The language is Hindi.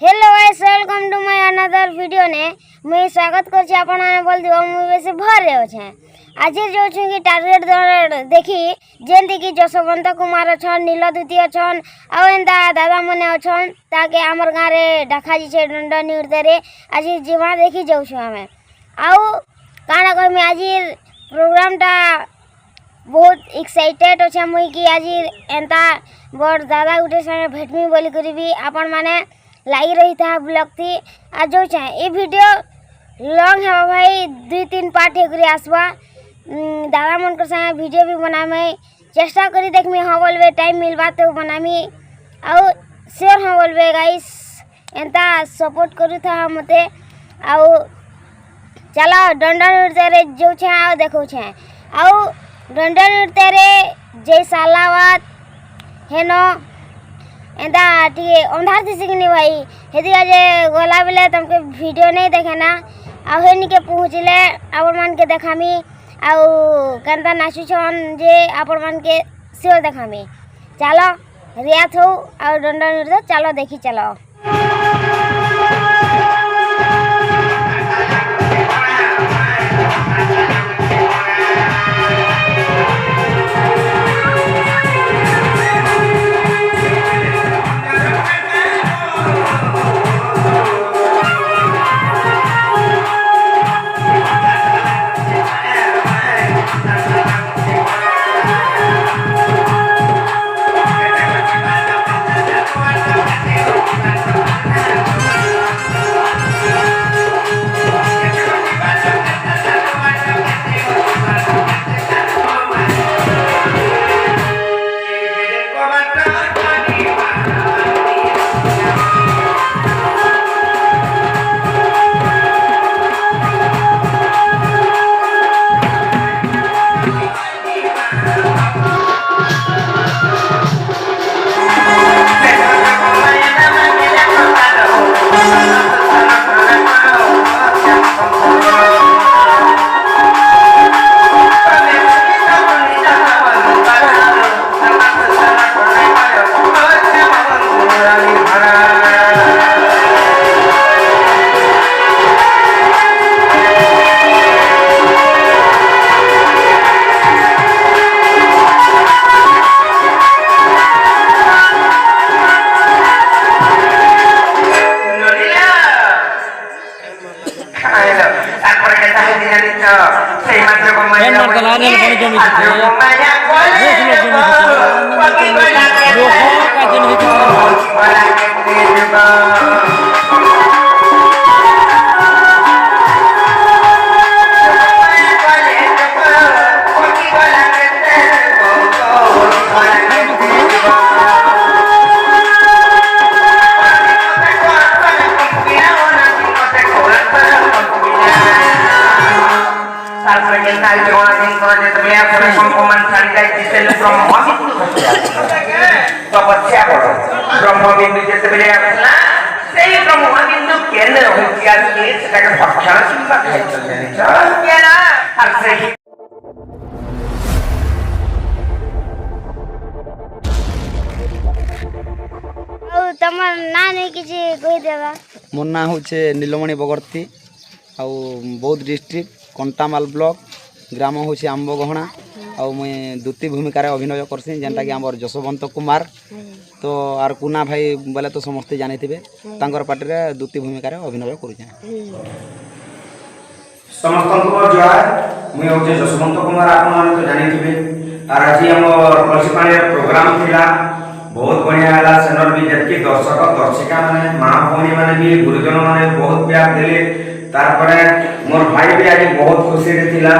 Hello guys, welcome to my another video ने मुझे स्वागत करछि आपण बोल दियो मुझे से भर रे छै। आज जो छु कि टारगेट देखी जेंति कि जसवंत कुमार छन, नीलदूती छन आ एंदा दादा मने छन ताके हमर गां रे डाका जी छै दंड नृत्य रे। आज जीवा देखी जाउ छु हमें आउ काना कहमी आज प्रोग्राम टा बहुत एक्साइटेड अछि मुई कि आज एंता बड़ दादा गुटे संगे भेटमी बोली करबी आपण माने लागी रही था ब्लॉग थी आज जो चाहे ये वीडियो लॉन्ग है भाई 2-3 पार्ट है आसवा दादा मन कर संगे वीडियो भी बनामे चेष्टा करी देख में हाँ बोलबे टाइम मिलवा तो बनामी आउ शेयर हाँ बोलबे गाइस एंता सपोर्ट करू था मते आउ चलो दंड नृत्य रे जो छे आउ देखो छे आउ दंड नृत्य रे जय सालावात हेनो एंता टी अंधार थी कि नहीं भाई हेदी आज गला बेले तुमके वीडियो नहीं देखे ना आउ हेनी के पहुँचले आपण मान के देखामी आउ केनता नाचु छन जे आपण मान के सियोर देखामी। चलो रियात हो आउ दंड नृत्य चलो देखी चलो। तपस्या करो ब्रह्मबिंदु जैसे बेले आसला सेही ब्रह्मबिंदु केंद्र होती आके सेटाके भक्षण सिंह खाइ चलने छ केना हर से आउ तमर ना नहीं किछि कहि देबा। मोर ना होचे नीलमणि बगर्ती आउ बौद्ध डिस्ट्रिक्ट कंटामाल ब्लॉक ग्राम होचे आंबगहणा आउ मुई द्वितीय भूमिका अभिनय करसी जेनटा कि आमर जसवंत कुमार तो आर कुना भाई बोले तो समस्ते जानी थे तांकर पार्टी रे द्वितीय भूमिका अभिनय करूचे। समस्त को जय मुई होचे जसवंत कुमार आपन माने तो जानी थे आर आज हमर कलसीपाणी प्रोग्राम थिला बहुत बढ़िया हला सेनर भी जति दर्शक दर्शिका माने मां भौणी माने भी गुरुजन माने बहुत प्यार देले तार परे मोर भाई भी आज बहुत खुशी रे थिला